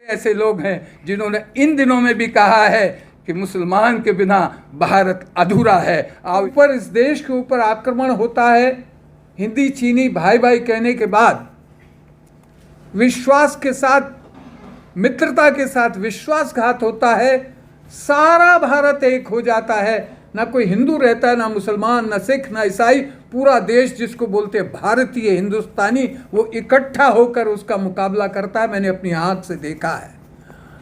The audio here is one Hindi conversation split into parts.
ऐसे लोग हैं जिन्होंने इन दिनों में भी कहा है कि मुसलमान के बिना भारत अधूरा है। ऊपर इस देश के ऊपर आक्रमण होता है, हिंदी चीनी भाई भाई कहने के बाद विश्वास के साथ, मित्रता के साथ विश्वासघात होता है, सारा भारत एक हो जाता है। ना कोई हिंदू रहता है, ना मुसलमान, ना सिख, ना ईसाई, पूरा देश जिसको बोलते हैं भारतीय हिंदुस्तानी, वो इकट्ठा होकर उसका मुकाबला करता है। मैंने अपनी आंख से देखा है।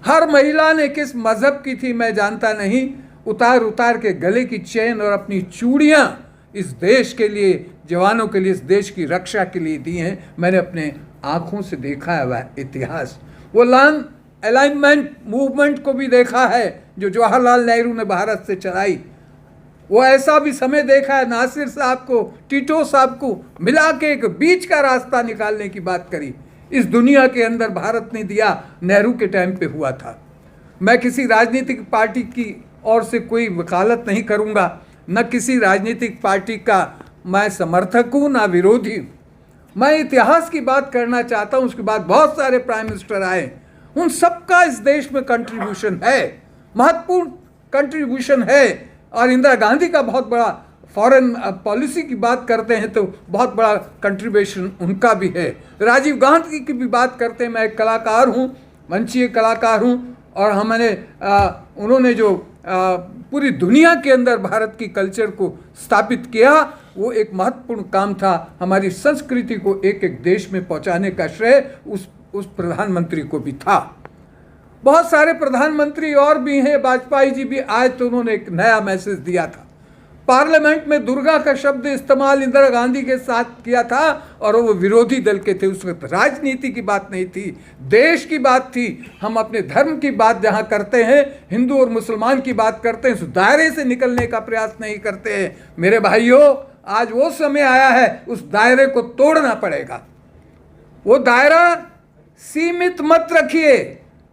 हर महिला ने किस मजहब की थी मैं जानता नहीं, उतार उतार के गले की चेन और अपनी चूड़ियां इस देश के लिए, जवानों के लिए, इस देश की रक्षा के लिए दी हैं। मैंने अपने आंखों से देखा है वह इतिहास। वो लैंड अलाइनमेंट मूवमेंट को भी देखा है जो जवाहरलाल नेहरू ने भारत से चलाई। वो ऐसा भी समय देखा है, नासिर साहब को, टीटो साहब को मिला के एक बीच का रास्ता निकालने की बात करी। इस दुनिया के अंदर भारत ने दिया, नेहरू के टाइम पे हुआ था। मैं किसी राजनीतिक पार्टी की ओर से कोई वकालत नहीं करूंगा, न किसी राजनीतिक पार्टी का मैं समर्थक हूँ ना विरोधी। मैं इतिहास की बात करना चाहता हूँ। उसके बाद बहुत सारे प्राइम मिनिस्टर आए, उन सबका इस देश में कंट्रीब्यूशन है, महत्वपूर्ण कंट्रीब्यूशन है। और इंदिरा गांधी का बहुत बड़ा, फॉरेन पॉलिसी की बात करते हैं तो बहुत बड़ा कंट्रीब्यूशन उनका भी है। राजीव गांधी की भी बात करते हैं। मैं एक कलाकार हूँ, मंचीय कलाकार हूँ, और हमने उन्होंने जो पूरी दुनिया के अंदर भारत की कल्चर को स्थापित किया, वो एक महत्वपूर्ण काम था। हमारी संस्कृति को एक एक देश में पहुंचाने का श्रेय उस प्रधानमंत्री को भी था। बहुत सारे प्रधानमंत्री और भी हैं, वाजपेयी जी भी आए तो उन्होंने एक नया मैसेज दिया था। पार्लियामेंट में दुर्गा का शब्द इस्तेमाल इंदिरा गांधी के साथ किया था, और वो विरोधी दल के थे। उस वक्त राजनीति की बात नहीं थी, देश की बात थी। हम अपने धर्म की बात जहाँ करते हैं, हिंदू और मुसलमान की बात करते हैं, उस दायरे से निकलने का प्रयास नहीं करते हैं। मेरे भाइयों, आज वो समय आया है, उस दायरे को तोड़ना पड़ेगा। वो दायरा सीमित मत रखिए,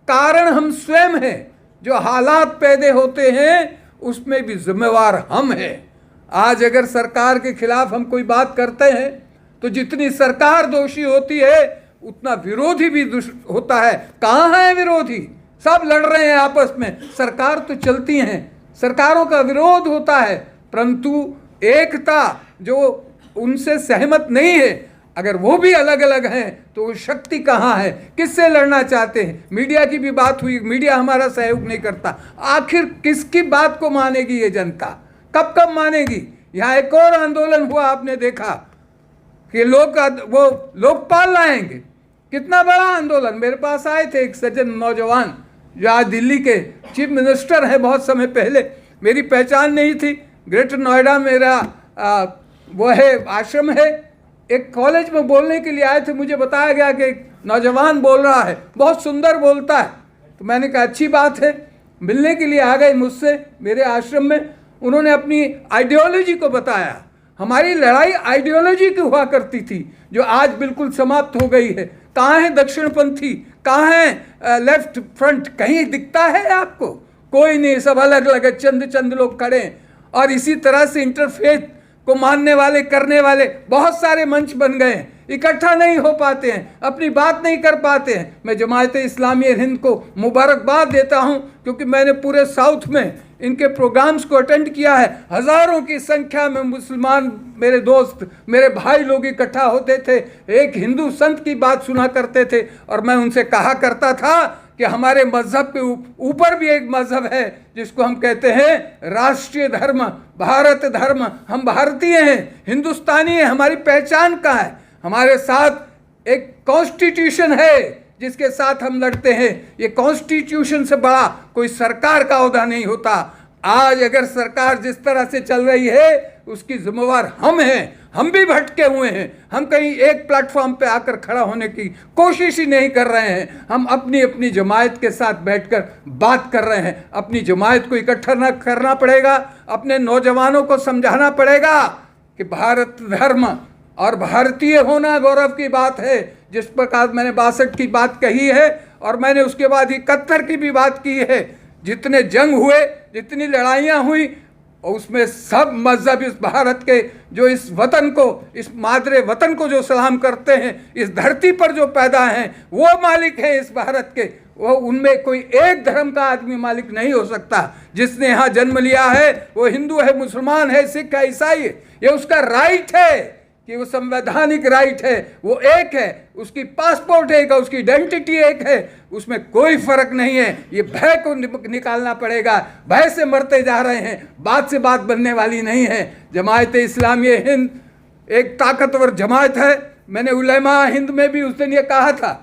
कारण हम स्वयं हैं। जो हालात पैदा होते हैं उसमें भी जिम्मेवार हम हैं। आज अगर सरकार के खिलाफ हम कोई बात करते हैं तो जितनी सरकार दोषी होती है उतना विरोधी भी होता है। कहाँ है विरोधी? सब लड़ रहे हैं आपस में। सरकार तो चलती हैं, सरकारों का विरोध होता है, परंतु एकता जो उनसे सहमत नहीं है, अगर वो भी अलग अलग हैं तो वो शक्ति कहाँ है? किससे लड़ना चाहते हैं? मीडिया की भी बात हुई, मीडिया हमारा सहयोग नहीं करता। आखिर किसकी बात को मानेगी ये जनता? कब कब मानेगी? यहाँ एक और आंदोलन हुआ, आपने देखा कि वो लोकपाल लाएंगे। कितना बड़ा आंदोलन। मेरे पास आए थे एक सज्जन नौजवान जो आज दिल्ली के चीफ मिनिस्टर हैं। बहुत समय पहले मेरी पहचान नहीं थी। ग्रेटर नोएडा मेरा वो है आश्रम है, एक कॉलेज में बोलने के लिए आए थे। मुझे बताया गया कि एक नौजवान बोल रहा है, बहुत सुंदर बोलता है। तो मैंने कहा अच्छी बात है। मिलने के लिए आ गए मुझसे मेरे आश्रम में। उन्होंने अपनी आइडियोलॉजी को बताया। हमारी लड़ाई आइडियोलॉजी की हुआ करती थी जो आज बिल्कुल समाप्त हो गई है। कहाँ है दक्षिणपंथी? कहाँ है लेफ्ट फ्रंट? कहीं दिखता है आपको? कोई नहीं। सब अलग अलग चंद लोग खड़े हैं। और इसी तरह से इंटरफेथ को मानने वाले, करने वाले बहुत सारे मंच बन गए हैं। इकट्ठा नहीं हो पाते हैं, अपनी बात नहीं कर पाते हैं। मैं जमायत इस्लामी हिंद को मुबारकबाद देता हूं, क्योंकि मैंने पूरे साउथ में इनके प्रोग्राम्स को अटेंड किया है। हज़ारों की संख्या में मुसलमान मेरे दोस्त, मेरे भाई लोग इकट्ठा होते थे, एक हिंदू संत की बात सुना करते थे। और मैं उनसे कहा करता था कि हमारे मजहब के ऊपर भी एक मजहब है जिसको हम कहते हैं राष्ट्रीय धर्म, भारत धर्म। हम भारतीय हैं, हिंदुस्तानी हैं। हमारी पहचान क्या है? हमारे साथ एक कॉन्स्टिट्यूशन है जिसके साथ हम लड़ते हैं। ये कॉन्स्टिट्यूशन से बड़ा कोई सरकार का ओहदा नहीं होता। आज अगर सरकार जिस तरह से चल रही है उसकी जिम्मेवार हम हैं। हम भी भटके हुए हैं। हम कहीं एक प्लेटफॉर्म पे आकर खड़ा होने की कोशिश ही नहीं कर रहे हैं। हम अपनी अपनी जमायत के साथ बैठकर बात कर रहे हैं। अपनी जमायत को इकट्ठा करना पड़ेगा, अपने नौजवानों को समझाना पड़ेगा कि भारत धर्म और भारतीय होना गौरव की बात है। जिस प्रकार मैंने 62 की बात कही है और मैंने उसके बाद 71 की भी बात की है। जितने जंग हुए, जितनी लड़ाइयाँ हुई, और उसमें सब मजहब इस भारत के, जो इस वतन को, इस मादरे वतन को जो सलाम करते हैं, इस धरती पर जो पैदा हैं, वो मालिक हैं इस भारत के। वो उनमें कोई एक धर्म का आदमी मालिक नहीं हो सकता। जिसने यहाँ जन्म लिया है वो हिंदू है, मुसलमान है, सिख है, ईसाई है, ये उसका राइट है कि वो संवैधानिक राइट है, वो एक है, उसकी पासपोर्ट एक है, उसकी आइडेंटिटी एक है, उसमें कोई फर्क नहीं है। ये भय को निकालना पड़ेगा। भय से मरते जा रहे हैं, बात से बात बनने वाली नहीं है। जमायत इस्लामी हिंद एक ताकतवर जमात है। मैंने उलेमा हिंद में भी उस दिन ये कहा था।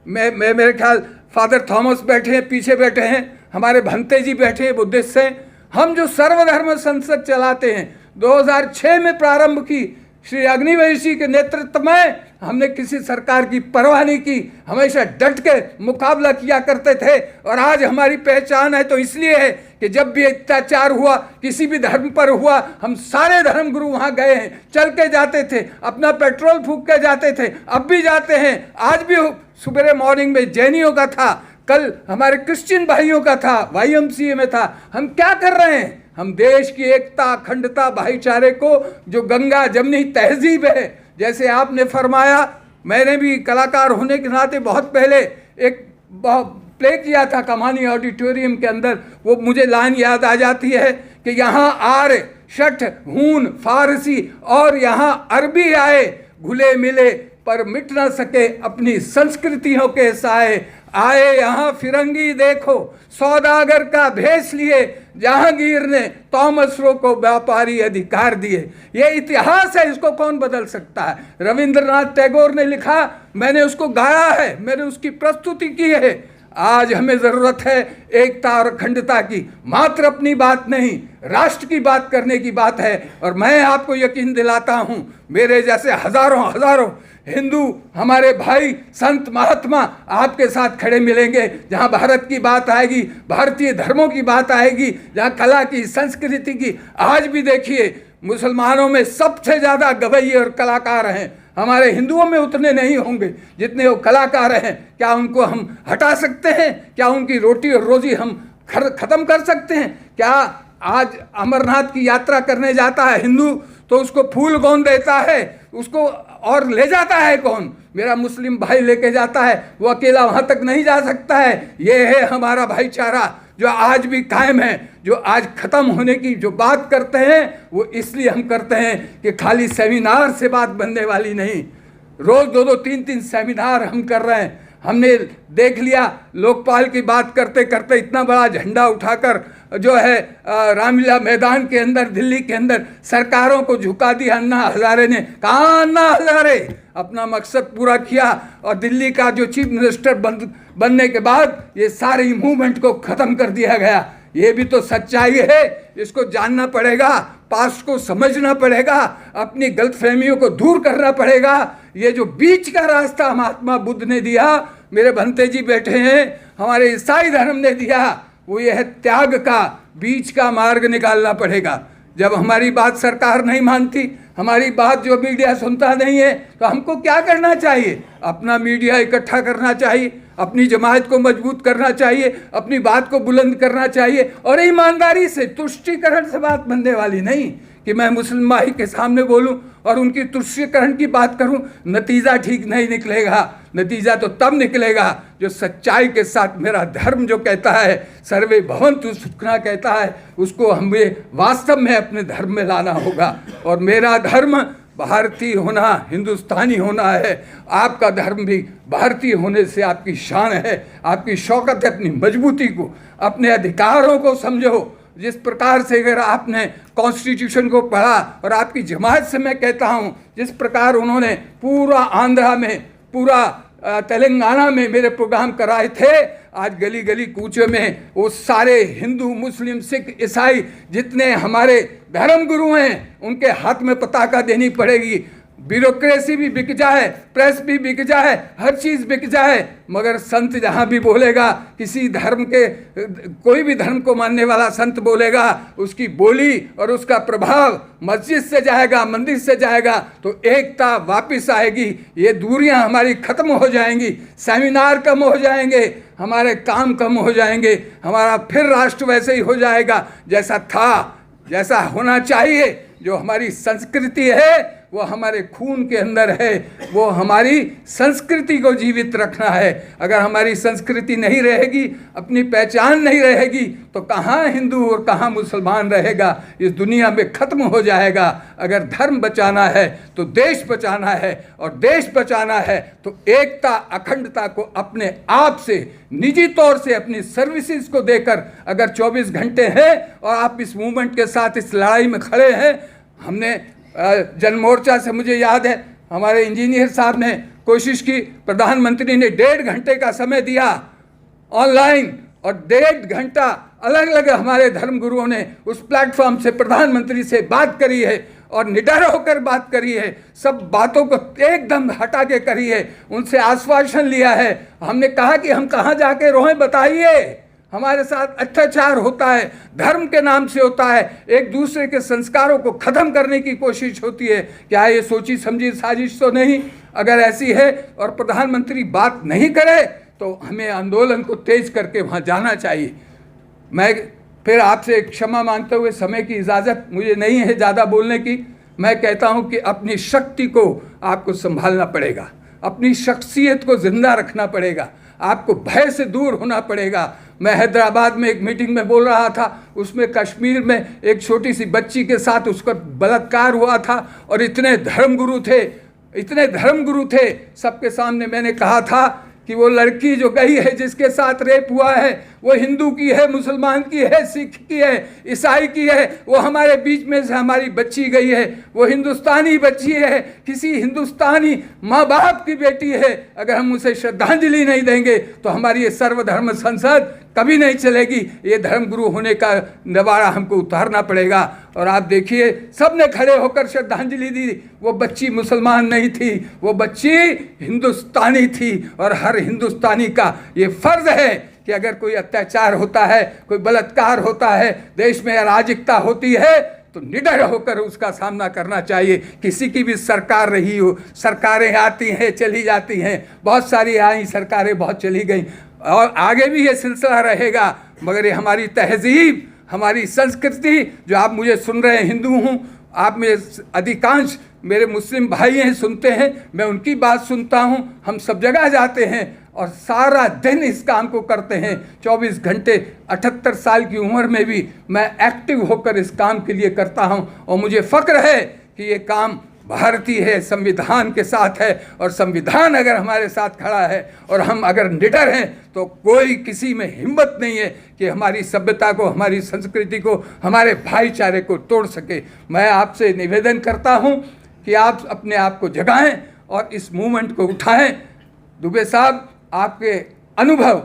मैं मेरे ख्याल फादर थॉमस बैठे हैं, पीछे बैठे हैं, हमारे भंते जी बैठे हैं बुद्धिस्ट से। हम जो सर्वधर्म संसद चलाते हैं 2006 में प्रारंभ की श्री अग्निवेशी के नेतृत्व में, हमने किसी सरकार की परवाह नहीं की, हमेशा डट के मुकाबला किया करते थे। और आज हमारी पहचान है तो इसलिए है कि जब भी अत्याचार हुआ, किसी भी धर्म पर हुआ, हम सारे धर्म गुरु वहाँ गए हैं, चल के जाते थे, अपना पेट्रोल फूंक के जाते थे, अब भी जाते हैं। आज भी सुबह मॉर्निंग में जैनियों का था, कल हमारे क्रिश्चियन भाइयों का था, YMCA में था। हम क्या कर रहे हैं? हम देश की एकता, अखंडता, भाईचारे को, जो गंगा जमनी तहजीब है, जैसे आपने फरमाया, मैंने भी कलाकार होने के नाते बहुत पहले एक प्ले किया था कमानी ऑडिटोरियम के अंदर। वो मुझे लाइन याद आ जाती है कि यहाँ आर्य, शठ, हून, फारसी और यहाँ अरबी आए, घुले मिले पर मिट न सके अपनी संस्कृतियों के साए। आए यहाँ फिरंगी देखो, सौदागर का भेष लिए, जहांगीर ने थॉमस रो को व्यापारी अधिकार दिए। ये इतिहास है, इसको कौन बदल सकता है? रविंद्रनाथ टैगोर ने लिखा, मैंने उसको गाया है, मैंने उसकी प्रस्तुति की है। आज हमें जरूरत है एकता और अखंडता की, मात्र अपनी बात नहीं, राष्ट्र की बात करने की बात है। और मैं आपको यकीन दिलाता हूं, मेरे जैसे हजारों हजारों हिंदू हमारे भाई, संत, महात्मा आपके साथ खड़े मिलेंगे। जहां भारत की बात आएगी, भारतीय धर्मों की बात आएगी, जहां कला की, संस्कृति की। आज भी देखिए, मुसलमानों में सबसे ज़्यादा गवैये और कलाकार हैं, हमारे हिंदुओं में उतने नहीं होंगे जितने वो कलाकार हैं। क्या उनको हम हटा सकते हैं? क्या उनकी रोटी और रोजी हम ख़त्म कर सकते हैं? क्या आज अमरनाथ की यात्रा करने जाता है हिंदू तो उसको फूल कौन देता है? उसको और ले जाता है कौन? मेरा मुस्लिम भाई लेके जाता है, वो अकेला वहाँ तक नहीं जा सकता है। ये है हमारा भाईचारा जो आज भी कायम है। जो आज ख़त्म होने की जो बात करते हैं वो इसलिए हम करते हैं कि खाली सेमिनार से बात बनने वाली नहीं। रोज़ 2-2, 3-3 सेमिनार हम कर रहे हैं। हमने देख लिया, लोकपाल की बात करते करते इतना बड़ा झंडा उठाकर जो है रामलीला मैदान के अंदर, दिल्ली के अंदर सरकारों को झुका दिया अन्ना हजारे ने। कहाँ अन्ना हजारे? अपना मकसद पूरा किया और दिल्ली का जो चीफ मिनिस्टर बनने के बाद ये सारी मूवमेंट को ख़त्म कर दिया गया। ये भी तो सच्चाई है, इसको जानना पड़ेगा, पास्ट को समझना पड़ेगा, अपनी गलतफहमियों को दूर करना पड़ेगा। ये जो बीच का रास्ता महात्मा बुद्ध ने दिया, मेरे भंते जी बैठे हैं, हमारे ईसाई धर्म ने दिया, वो ये है त्याग का, बीच का मार्ग निकालना पड़ेगा। जब हमारी बात सरकार नहीं मानती, हमारी बात जो मीडिया सुनता नहीं है, तो हमको क्या करना चाहिए? अपना मीडिया इकट्ठा करना चाहिए, अपनी जमात को मजबूत करना चाहिए, अपनी बात को बुलंद करना चाहिए और ईमानदारी से, तुष्टीकरण से बात बनने वाली नहीं कि मैं मुस्लिम भाई के सामने बोलूं और उनकी तुष्टीकरण की बात करूं। नतीजा ठीक नहीं निकलेगा। नतीजा तो तब निकलेगा जो सच्चाई के साथ मेरा धर्म जो कहता है, सर्वे भवन्तु सुखिनः कहता है, उसको हमें वास्तव में अपने धर्म में लाना होगा। और मेरा धर्म भारतीय होना, हिंदुस्तानी होना है। आपका धर्म भी भारतीय होने से आपकी शान है, आपकी शौकत है। अपनी मजबूती को, अपने अधिकारों को समझो। जिस प्रकार से अगर आपने कॉन्स्टिट्यूशन को पढ़ा, और आपकी जमात से मैं कहता हूँ, जिस प्रकार उन्होंने पूरा आंध्रा में, पूरा तेलंगाना में मेरे प्रोग्राम कराए थे, आज गली गली कूचे में वो सारे हिंदू, मुस्लिम, सिख, ईसाई जितने हमारे धर्म गुरु हैं, उनके हाथ में पताका देनी पड़ेगी। ब्यूरोक्रेसी भी बिक जाए, प्रेस भी बिक जाए, हर चीज़ बिक जाए, मगर संत जहाँ भी बोलेगा, किसी धर्म के, कोई भी धर्म को मानने वाला संत बोलेगा, उसकी बोली और उसका प्रभाव मस्जिद से जाएगा, मंदिर से जाएगा, तो एकता वापस आएगी। ये दूरियां हमारी खत्म हो जाएंगी, सेमिनार कम हो जाएंगे, हमारे काम कम हो जाएंगे, हमारा फिर राष्ट्र वैसे ही हो जाएगा जैसा था, जैसा होना चाहिए। जो हमारी संस्कृति है वो हमारे खून के अंदर है, वो हमारी संस्कृति को जीवित रखना है। अगर हमारी संस्कृति नहीं रहेगी, अपनी पहचान नहीं रहेगी, तो कहाँ हिंदू और कहाँ मुसलमान रहेगा, इस दुनिया में ख़त्म हो जाएगा। अगर धर्म बचाना है तो देश बचाना है, और देश बचाना है तो एकता अखंडता को अपने आप से निजी तौर से अपनी सर्विसेज को देकर, अगर 24 घंटे हैं और आप इस मूवमेंट के साथ इस लड़ाई में खड़े हैं। हमने जन मोर्चा से, मुझे याद है हमारे इंजीनियर साहब ने कोशिश की, प्रधानमंत्री ने 1.5 घंटे का समय दिया ऑनलाइन, और 1.5 घंटा अलग अलग हमारे धर्मगुरुओं ने उस प्लेटफॉर्म से प्रधानमंत्री से बात करी है, और निडर होकर बात करी है, सब बातों को एकदम हटा के करी है, उनसे आश्वासन लिया है। हमने कहा कि हम कहाँ जाके रोएं, बताइए। हमारे साथ अत्याचार होता है, धर्म के नाम से होता है, एक दूसरे के संस्कारों को ख़त्म करने की कोशिश होती है। क्या ये सोची समझी साजिश तो नहीं? अगर ऐसी है और प्रधानमंत्री बात नहीं करे तो हमें आंदोलन को तेज करके वहाँ जाना चाहिए। मैं फिर आपसे क्षमा मांगते हुए, समय की इजाज़त मुझे नहीं है ज़्यादा बोलने की। मैं कहता हूँ कि अपनी शक्ति को आपको संभालना पड़ेगा, अपनी शख्सियत को ज़िंदा रखना पड़ेगा, आपको भय से दूर होना पड़ेगा। मैं हैदराबाद में एक मीटिंग में बोल रहा था, उसमें कश्मीर में एक छोटी सी बच्ची के साथ उसका बलात्कार हुआ था, और इतने धर्मगुरु थे, सबके सामने मैंने कहा था कि वो लड़की जो गई है, जिसके साथ रेप हुआ है, वो हिंदू की है, मुसलमान की है, सिख की है, ईसाई की है, वो हमारे बीच में से हमारी बच्ची गई है, वो हिंदुस्तानी बच्ची है, किसी हिंदुस्तानी माँ बाप की बेटी है। अगर हम उसे श्रद्धांजलि नहीं देंगे तो हमारी ये सर्वधर्म संसद कभी नहीं चलेगी। ये धर्मगुरु होने का नवारा हमको उतारना पड़ेगा। और आप देखिए, सब ने खड़े होकर श्रद्धांजलि दी। वो बच्ची मुसलमान नहीं थी, वो बच्ची हिंदुस्तानी थी, और हर हिंदुस्तानी का ये फर्ज है कि अगर कोई अत्याचार होता है, कोई बलात्कार होता है, देश में अराजकता होती है, तो निडर होकर उसका सामना करना चाहिए। किसी की भी सरकार रही हो, सरकारें आती हैं चली जाती हैं, बहुत सारी आई सरकारें, बहुत चली गई, और आगे भी ये सिलसिला रहेगा। मगर ये हमारी तहजीब, हमारी संस्कृति, जो आप मुझे सुन रहे हैं, हिंदू हूँ, आप में अधिकांश मेरे मुस्लिम भाई हैं, सुनते हैं, मैं उनकी बात सुनता हूँ। हम सब जगह जाते हैं और सारा दिन इस काम को करते हैं, 24 घंटे। 78 साल की उम्र में भी मैं एक्टिव होकर इस काम के लिए करता हूँ, और मुझे फ़ख्र है कि ये काम भारतीय है, संविधान के साथ है, और संविधान अगर हमारे साथ खड़ा है और हम अगर निडर हैं, तो कोई किसी में हिम्मत नहीं है कि हमारी सभ्यता को, हमारी संस्कृति को, हमारे भाईचारे को तोड़ सके। मैं आपसे निवेदन करता हूं कि आप अपने आप को जगाएं और इस मूवमेंट को उठाएं। दुबे साहब, आपके अनुभव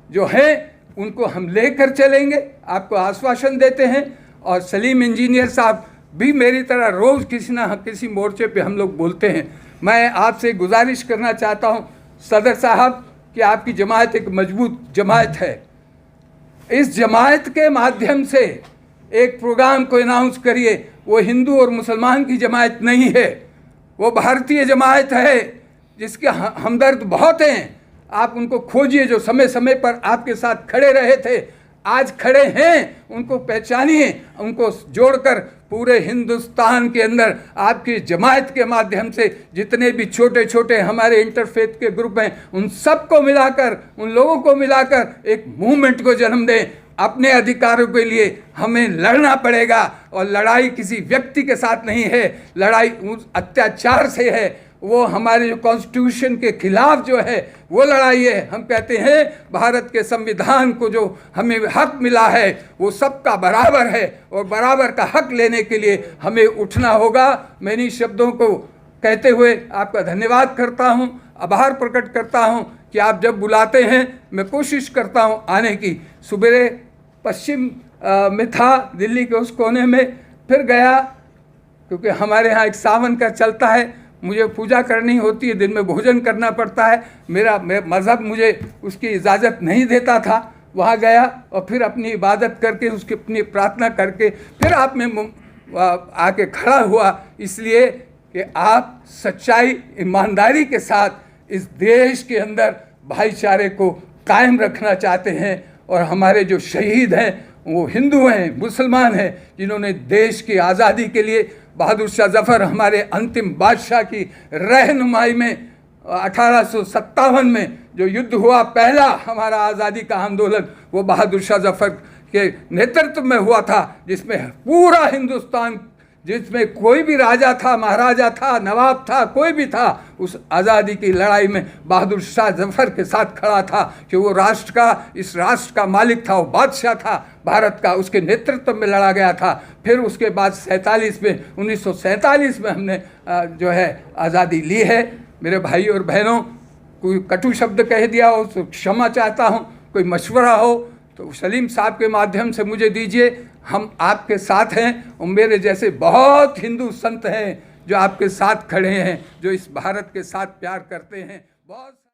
जो हैं उनको हम लेकर चलेंगे, आपको आश्वासन देते हैं। और सलीम इंजीनियर साहब भी मेरी तरह रोज़ किसी ना किसी मोर्चे पे हम लोग बोलते हैं। मैं आपसे गुजारिश करना चाहता हूं सदर साहब कि आपकी जमात एक मजबूत जमात है, इस जमात के माध्यम से एक प्रोग्राम को अनाउंस करिए। वो हिंदू और मुसलमान की जमात नहीं है, वो भारतीय जमात है, जिसके हमदर्द बहुत हैं। आप उनको खोजिए, जो समय समय पर आपके साथ खड़े रहे थे, आज खड़े हैं, उनको पहचानिए, उनको जोड़कर पूरे हिंदुस्तान के अंदर आपकी जमात के माध्यम से जितने भी छोटे छोटे हमारे इंटरफेथ के ग्रुप हैं, उन सबको मिलाकर, उन लोगों को मिलाकर एक मूवमेंट को जन्म दें। अपने अधिकारों के लिए हमें लड़ना पड़ेगा, और लड़ाई किसी व्यक्ति के साथ नहीं है, लड़ाई उस अत्याचार से है। वो हमारे जो कॉन्स्टिट्यूशन के खिलाफ जो है वो लड़ाई है। हम कहते हैं भारत के संविधान को जो हमें हक मिला है वो सबका बराबर है, और बराबर का हक लेने के लिए हमें उठना होगा। मैं इन्हीं शब्दों को कहते हुए आपका धन्यवाद करता हूं, आभार प्रकट करता हूं कि आप जब बुलाते हैं मैं कोशिश करता हूं आने की। सुबह पश्चिम में था, दिल्ली के उस कोने में, फिर गया, क्योंकि हमारे यहाँ एक सावन का चलता है, मुझे पूजा करनी होती है, दिन में भोजन करना पड़ता है, मेरा मज़हब मुझे उसकी इजाज़त नहीं देता था। वहाँ गया और फिर अपनी इबादत करके, उसकी अपनी प्रार्थना करके फिर आप में आके खड़ा हुआ, इसलिए कि आप सच्चाई, ईमानदारी के साथ इस देश के अंदर भाईचारे को कायम रखना चाहते हैं। और हमारे जो शहीद हैं वो हिंदू हैं, मुसलमान हैं, जिन्होंने देश की आज़ादी के लिए बहादुर शाह जफ़र हमारे अंतिम बादशाह की रहनुमाई में 1857 में जो युद्ध हुआ, पहला हमारा आज़ादी का आंदोलन, वो बहादुर शाह जफ़र के नेतृत्व में हुआ था, जिसमें पूरा हिंदुस्तान, जिसमें कोई भी राजा था, महाराजा था, नवाब था, कोई भी था, उस आज़ादी की लड़ाई में बहादुर शाह जफ़र के साथ खड़ा था कि वो राष्ट्र का, इस राष्ट्र का मालिक था, वो बादशाह था भारत का, उसके नेतृत्व में लड़ा गया था। फिर उसके बाद 1947 में हमने जो है आज़ादी ली है। मेरे भाई और बहनों, कोई कटु शब्द कह दिया हो तो क्षमा चाहता हूँ, कोई मशवरा हो तो सलीम साहब के माध्यम से मुझे दीजिए। हम आपके साथ हैं और मेरे जैसे बहुत हिंदू संत हैं जो आपके साथ खड़े हैं, जो इस भारत के साथ प्यार करते हैं। बहुत